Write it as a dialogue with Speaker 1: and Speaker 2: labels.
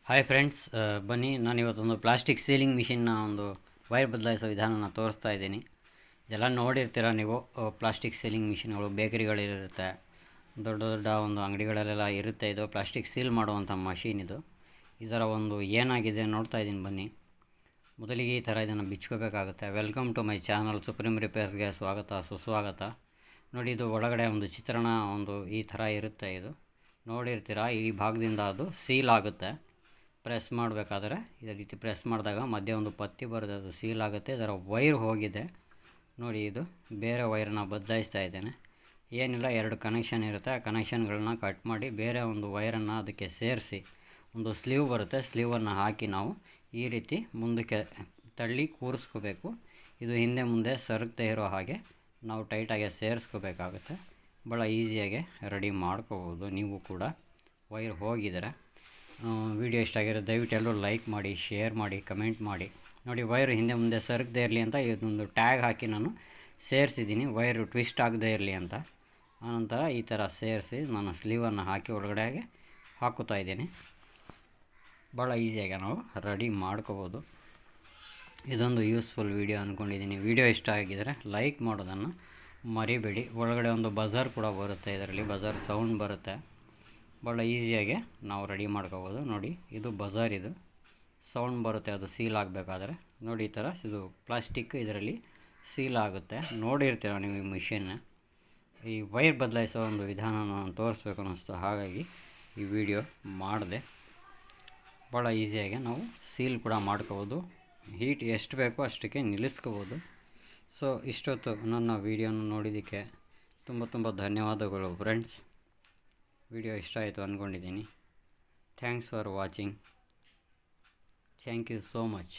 Speaker 1: Hi friends, ಬನ್ನಿ ನಾನಿವತ್ತೊಂದು plastic sealing ಮಿಷಿನ್ನ ಒಂದು wire ಬದಲಾಯಿಸೋ ವಿಧಾನನ ತೋರಿಸ್ತಾ ಇದ್ದೀನಿ. ಇದೆಲ್ಲ ನೋಡಿರ್ತೀರ ನೀವು. ಪ್ಲಾಸ್ಟಿಕ್ ಸೀಲಿಂಗ್ ಮಿಷಿನ್ಗಳು ಬೇಕರಿಗಳಿರುತ್ತೆ, ದೊಡ್ಡ ದೊಡ್ಡ ಒಂದು ಅಂಗಡಿಗಳಲ್ಲೆಲ್ಲ ಇರುತ್ತೆ. ಇದು ಪ್ಲಾಸ್ಟಿಕ್ ಸೀಲ್ ಮಾಡುವಂಥ ಮಷೀನ್ ಇದು. ಇದರ ಒಂದು ಏನಾಗಿದೆ ನೋಡ್ತಾ ಇದ್ದೀನಿ ಬನ್ನಿ. ಮೊದಲಿಗೆ ಈ ಥರ ಇದನ್ನು ಬಿಚ್ಕೋಬೇಕಾಗುತ್ತೆ. Welcome to my channel supreme ರಿಪೇರ್ಸ್ಗೆ ಸ್ವಾಗತ, ಸುಸ್ವಾಗತ. ನೋಡಿ, ಇದು ಒಳಗಡೆ ಒಂದು ಚಿತ್ರಣ ಒಂದು ಈ ಥರ ಇರುತ್ತೆ. ಇದು ನೋಡಿರ್ತೀರ, ಈ ಭಾಗದಿಂದ ಅದು ಸೀಲ್ ಆಗುತ್ತೆ. ಪ್ರೆಸ್ ಮಾಡಬೇಕಾದ್ರೆ ಇದೇ ರೀತಿ ಪ್ರೆಸ್ ಮಾಡಿದಾಗ ಮಧ್ಯೆ ಒಂದು ಪತ್ತಿ ಬರುತ್ತೆ, ಅದು ಸೀಲ್ ಆಗುತ್ತೆ. ಇದರ ವೈರ್ ಹೋಗಿದೆ ನೋಡಿ. ಇದು ಬೇರೆ ವೈರನ್ನ ಬದಲಾಯಿಸ್ತಾ ಇದ್ದೇನೆ. ಏನಿಲ್ಲ, ಎರಡು ಕನೆಕ್ಷನ್ ಇರುತ್ತೆ. ಆ ಕನೆಕ್ಷನ್ಗಳನ್ನ ಕಟ್ ಮಾಡಿ ಬೇರೆ ಒಂದು ವೈರನ್ನು ಅದಕ್ಕೆ ಸೇರಿಸಿ ಒಂದು ಸ್ಲೀವ್ ಬರುತ್ತೆ, ಸ್ಲೀವನ್ನು ಹಾಕಿ ನಾವು ಈ ರೀತಿ ಮುಂದಕ್ಕೆ ತಳ್ಳಿ ಕೂರಿಸ್ಕೋಬೇಕು. ಇದು ಹಿಂದೆ ಮುಂದೆ ಸರಗದೆ ಇರೋ ಹಾಗೆ ನಾವು ಟೈಟಾಗಿ ಸೇರಿಸ್ಕೋಬೇಕಾಗುತ್ತೆ. ಭಾಳ ಈಸಿಯಾಗಿ ರೆಡಿ ಮಾಡ್ಕೋಬೋದು. ನೀವು ಕೂಡ ವೈರ್ ಹೋಗಿದರೆ ವಿಡಿಯೋ ಇಷ್ಟ ಆಗಿರೋ ದಯವಿಟ್ಟು ಎಲ್ಲರೂ ಲೈಕ್ ಮಾಡಿ, ಶೇರ್ ಮಾಡಿ, ಕಮೆಂಟ್ ಮಾಡಿ. ನೋಡಿ, ವೈರ್ ಹಿಂದೆ ಮುಂದೆ ಸರಗದೆ ಇರಲಿ ಅಂತ ಇದೊಂದು ಟ್ಯಾಗ್ ಹಾಕಿ ನಾನು ಸೇರಿಸಿದ್ದೀನಿ, ವೈರು ಟ್ವಿಸ್ಟ್ ಆಗದೆ ಇರಲಿ ಅಂತ. ಆನಂತರ ಈ ಥರ ಸೇರಿಸಿ ನಾನು ಸ್ಲೀವನ್ನು ಹಾಕಿ ಒಳಗಡೆಗೆ ಹಾಕುತ್ತಾ ಇದ್ದೀನಿ. ಭಾಳ ಈಸಿಯಾಗಿ ನಾವು ರೆಡಿ ಮಾಡ್ಕೋಬೋದು. ಇದೊಂದು ಯೂಸ್ಫುಲ್ ವಿಡಿಯೋ ಅಂದ್ಕೊಂಡಿದ್ದೀನಿ. ವಿಡಿಯೋ ಇಷ್ಟ ಆಗಿದರೆ ಲೈಕ್ ಮಾಡೋದನ್ನು ಮರಿಬೇಡಿ. ಒಳಗಡೆ ಒಂದು ಬಜರ್ ಕೂಡ ಬರುತ್ತೆ, ಇದರಲ್ಲಿ ಬಜರ್ ಸೌಂಡ್ ಬರುತ್ತೆ. ಭಾಳ ಈಸಿಯಾಗಿ ನಾವು ರೆಡಿ ಮಾಡ್ಕೋಬೋದು. ನೋಡಿ, ಇದು ಬಜರ್, ಇದು ಸೌಂಡ್ ಬರುತ್ತೆ ಅದು ಸೀಲ್ ಆಗಬೇಕಾದ್ರೆ. ನೋಡಿ, ಈ ಥರ ಇದು ಪ್ಲಾಸ್ಟಿಕ್ ಇದರಲ್ಲಿ ಸೀಲ್ ಆಗುತ್ತೆ. ನೋಡಿರ್ತೀರ ನೀವು ಈ ಮಿಷಿನ್ನ. ಈ ವೈರ್ ಬದಲಾಯಿಸೋ ಒಂದು ವಿಧಾನ ನಾನು ತೋರಿಸ್ಬೇಕು ಅನ್ನಿಸ್ತು, ಹಾಗಾಗಿ ಈ ವಿಡಿಯೋ ಮಾಡಿದೆ. ಭಾಳ ಈಸಿಯಾಗಿ ನಾವು ಸೀಲ್ ಕೂಡ ಮಾಡ್ಕೋಬೋದು. ಹೀಟ್ ಎಷ್ಟು ಬೇಕೋ ಅಷ್ಟಕ್ಕೆ ನಿಲ್ಲಿಸ್ಕೋಬೋದು. ಸೊ ಇಷ್ಟೊತ್ತು ನನ್ನ ವಿಡಿಯೋನ ನೋಡಿದ್ದಕ್ಕೆ ತುಂಬ ಧನ್ಯವಾದಗಳು ಫ್ರೆಂಡ್ಸ್. ವಿಡಿಯೋ ಇಷ್ಟ ಆಯಿತು ಅಂದ್ಕೊಂಡಿದ್ದೀನಿ. Thanks for watching. Thank you so much.